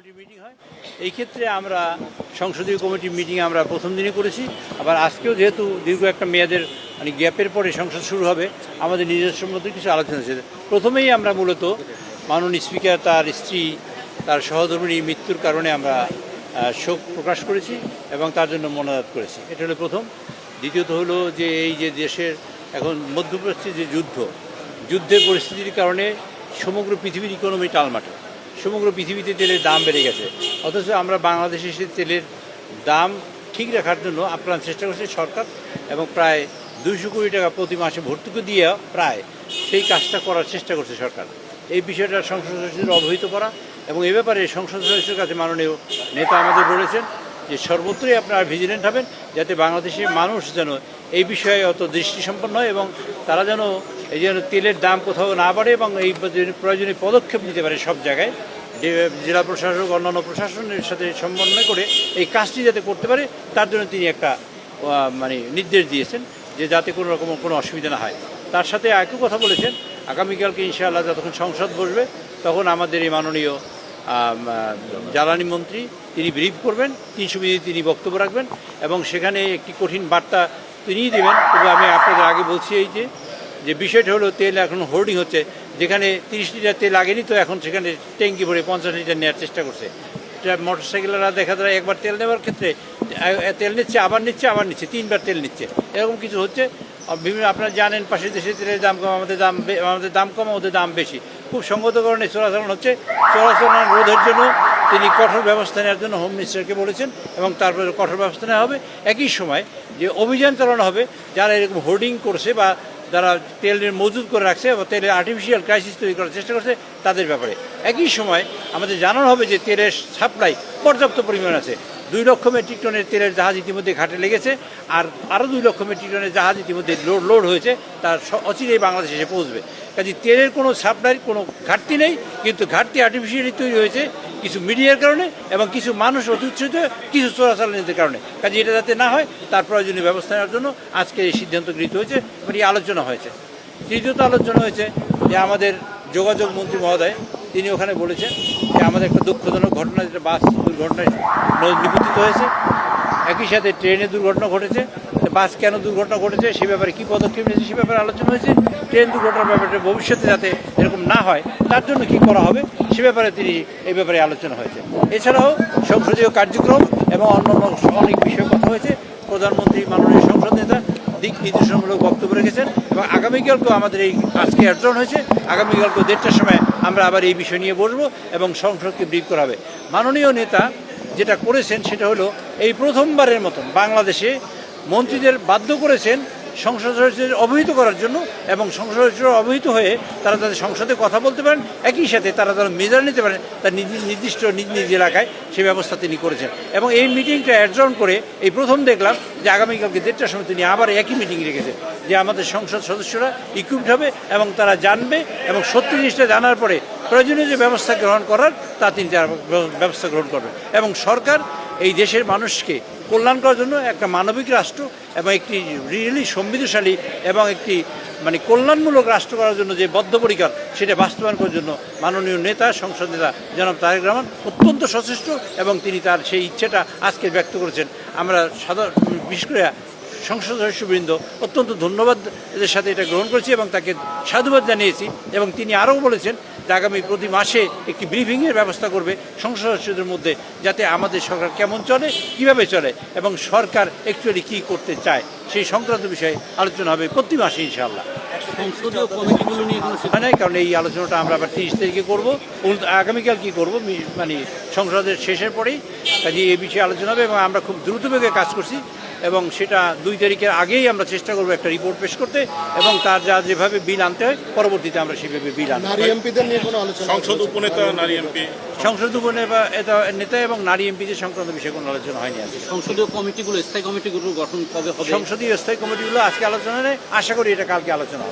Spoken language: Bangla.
কমিটির মিটিং হয়। এই ক্ষেত্রে আমরা সংসদীয় কমিটির মিটিং আমরা প্রথম দিনই করেছি। আবার আজকেও যেহেতু দীর্ঘ একটা মেয়াদের গ্যাপের পরে সংসদ শুরু হবে, আমাদের নিজস্ব মধ্যে কিছু আলোচনা ছিল। প্রথমেই আমরা মূলত মাননীয় স্পিকার তার স্ত্রী তার সহধর্মিণীর মৃত্যুর কারণে আমরা শোক প্রকাশ করেছি এবং তার জন্য মোনাজাত করেছি। এটা হলো প্রথম। দ্বিতীয়ত হলো যে এই যে দেশের এখন মধ্যপ্রাচ্যে যে যুদ্ধের পরিস্থিতির কারণে সমগ্র পৃথিবীর ইকোনমি টালমাটাল, সমগ্র পৃথিবীতে তেলের দাম বেড়ে গেছে। অথচ আমরা বাংলাদেশে এসে তেলের দাম ঠিক রাখার জন্য আপ্রাণ চেষ্টা করছে সরকার, এবং প্রায় 200 কোটি টাকা প্রতি মাসে ভর্তুকি দিয়ে প্রায় সেই কাজটা করার চেষ্টা করছে সরকার। এই বিষয়টা সংসদ সদস্যদের অবহিত করা এবং এ ব্যাপারে সংসদ সদস্যের কাছে মাননীয় নেতা আমাদের বলেছেন যে সর্বত্রই আপনারা ভিজিলেন্ট হবেন, যাতে বাংলাদেশের মানুষ যেন এই বিষয়ে অত দৃষ্টিসম্পন্ন হয় এবং তারা যেন এই যেন তেলের দাম কোথাও না বাড়ে এবং এই প্রয়োজনীয় পদক্ষেপ নিতে পারে সব জায়গায়। জেলা প্রশাসক অন্যান্য প্রশাসনের সাথে সমন্বয় করে এই কাজটি যাতে করতে পারে, তার জন্য তিনি একটা নির্দেশ দিয়েছেন যে যাতে কোনো রকম কোনো অসুবিধা না হয়। তার সাথে একই কথা বলেছেন, আগামীকালকে ইনশাআল্লাহ যতক্ষণ সংসদ বসবে তখন আমাদের এই মাননীয় জ্বালানি মন্ত্রী তিনি ব্রিফ করবেন, 300 মিনিট তিনি বক্তব্য রাখবেন এবং সেখানে একটি কঠিন বার্তা তিনিই দেবেন। তবে আমি আপনাদের আগে বলছি এই যে বিষয়টা হলো তেল এখন হোর্ডিং হচ্ছে, যেখানে 30 লিটার তেল আগেনি তো এখন সেখানে ট্যাঙ্কি ভরে 50 লিটার নেওয়ার চেষ্টা করছে। মোটরসাইকেলরা দেখা যায় একবার তেল নেওয়ার ক্ষেত্রে তেল নিচ্ছে আবার নিচ্ছে 3বার তেল নিচ্ছে, এরকম কিছু হচ্ছে। বিভিন্ন আপনারা জানেন পাশের দেশের তেলের দাম কম, আমাদের দাম কম, ওদের দাম বেশি। খুব সঙ্গত কারণে চোরাচালান হচ্ছে। চোরাচালান রোধের জন্য তিনি কঠোর ব্যবস্থা নেওয়ার জন্য হোম মিনিস্টারকে বলেছেন এবং তারপরে কঠোর ব্যবস্থা নেওয়া হবে। একই সময় যে অভিযান চালানো হবে যারা এরকম হোর্ডিং করছে বা যারা তেলের মজুদ করে রাখছে বা তেলের আর্টিফিশিয়াল ক্রাইসিস তৈরি করার চেষ্টা করছে তাদের ব্যাপারে। একই সময় আমাদের জানানো হবে যে তেলের সাপ্লাই পর্যাপ্ত পরিমাণ আছে। 2 লক্ষ মেট্রিক টনের তেলের জাহাজ ইতিমধ্যে ঘাটে লেগেছে, আর আরও 2 লক্ষ মেট্রিক টনের জাহাজ ইতিমধ্যে লোড হয়েছে, তার অচিরেই বাংলাদেশে এসে পৌঁছবে। কাজে তেলের কোনো সাপ্লাইয়ের কোনো ঘাটতি নেই, কিন্তু ঘাটতি আর্টিফিশিয়ালি তৈরি হয়েছে কিছু মিডিয়ার কারণে এবং কিছু মানুষ অতিচ্ছুত কিছু চোরাচালানিদের কারণে। কাজে এটা যাতে না হয় তার প্রয়োজনীয় ব্যবস্থা নেওয়ার জন্য আজকে এই সিদ্ধান্ত গৃহীত হয়েছে এবং এই আলোচনা হয়েছে। তৃতীয়ত আলোচনা হয়েছে যে আমাদের যোগাযোগ মন্ত্রী মহোদয় তিনি ওখানে বলেছেন যে আমাদের একটা দুঃখজনক ঘটনা, যেটা বাস দুর্ঘটনায় নিপতিত হয়েছে, একই সাথে ট্রেনে দুর্ঘটনা ঘটেছে। বাস কেন দুর্ঘটনা ঘটেছে সে ব্যাপারে কী পদক্ষেপ নিয়েছে সে ব্যাপারে আলোচনা হয়েছে। ট্রেন দুর্ঘটনার ব্যাপারে ভবিষ্যতে যাতে এরকম না হয় তার জন্য কী করা হবে সে ব্যাপারে এই ব্যাপারে আলোচনা হয়েছে। এছাড়াও সংসদীয় কার্যক্রম এবং অন্যান্য অনেক বিষয়ে কথা হয়েছে। প্রধানমন্ত্রী মাননীয় সংসদ নেতা দিক নির্দেশনামূলক বক্তব্য রেখেছেন এবং আগামীকালকেও আমাদের এই আজকে অ্যাডজন হয়েছে, আগামীকালকেও 1:30টার সময় আমরা আবার এই বিষয় নিয়ে বসবো এবং সংসদকে ব্রিফ করা হবে। মাননীয় নেতা যেটা করেছেন সেটা হলো এই প্রথমবারের মতন বাংলাদেশে মন্ত্রীদের বাধ্য করেছেন সংসদ সদস্যদের অবহিত করার জন্য এবং সংসদ সদস্যরা অবহিত হয়ে তারা তাদের সংসদে কথা বলতে পারেন, একই সাথে তারা মেজার নিতে পারেন তার নির্দিষ্ট নিজ এলাকায় সে ব্যবস্থা তিনি করেছেন। এবং এই মিটিংটা অ্যাডজন করে এই প্রথম দেখলাম যে আগামীকালকে 1:30টার সময় তিনি আবার একই মিটিং রেখেছেন যে আমাদের সংসদ সদস্যরা ইকুইপড হবে এবং তারা জানবে এবং সত্যি জিনিসটা জানার পরে প্রয়োজনীয় যে ব্যবস্থা গ্রহণ করার তা তিনি ব্যবস্থা গ্রহণ করবেন। এবং সরকার এই দেশের মানুষকে কল্যাণ করার জন্য একটা মানবিক রাষ্ট্র এবং একটি রিয়েলি সমৃদ্ধশালী এবং একটি কল্যাণমূলক রাষ্ট্র করার জন্য যে বদ্ধপরিকর সেটা বাস্তবায়ন করার জন্য মাননীয় নেতা সংসদ নেতা জনাব তারেক রহমান অত্যন্ত সচেষ্ট এবং তিনি তার সেই ইচ্ছেটা আজকে ব্যক্ত করেছেন। আমরা বিশেষ করে সংসদ সদস্যবৃন্দ অত্যন্ত ধন্যবাদ এদের সাথে এটা গ্রহণ করেছি এবং তাকে সাধুবাদ জানিয়েছি। এবং তিনি আরও বলেছেন যে আগামী প্রতি মাসে একটি ব্রিফিংয়ের ব্যবস্থা করবে সংসদ সদস্যদের মধ্যে, যাতে আমাদের সরকার কেমন চলে, কিভাবে চলে এবং সরকার অ্যাকচুয়ালি কী করতে চায় সেই সংক্রান্ত বিষয়ে আলোচনা হবে প্রতি মাসে ইনশাআল্লাহ। সংসদীয় কমিটিগুলো নিয়ে কোনো নাই, কারণ এই আলোচনাটা আমরা আবার 30 তারিখে করবো। আগামীকাল কী করবো সংসদের শেষের পরেই কাজে এই বিষয়ে আলোচনা হবে এবং আমরা খুব দ্রুতবেগে কাজ করছি এবং সেটা 2 তারিখের আগেই আমরা চেষ্টা করবো একটা রিপোর্ট পেশ করতে এবং তার যেভাবে বিল আনতে হয় পরবর্তীতে আমরা সেভাবে বিল আনবো। নারী এমপিদের নিয়ে কোনো আলোচনা? সংসদ উপনেতা নারী এমপি, সংসদ নেতা এবং নারী এমপিদের সংক্রান্ত বিষয়ে কোনো আলোচনা হয়নি আজকে। সংসদীয় কমিটিগুলো স্থায়ী কমিটিগুলো গঠন কবে হবে? সংসদীয় স্থায়ী কমিটিগুলো আজকে আলোচনা নেই, আশা করি এটা কালকে আলোচনা হবে।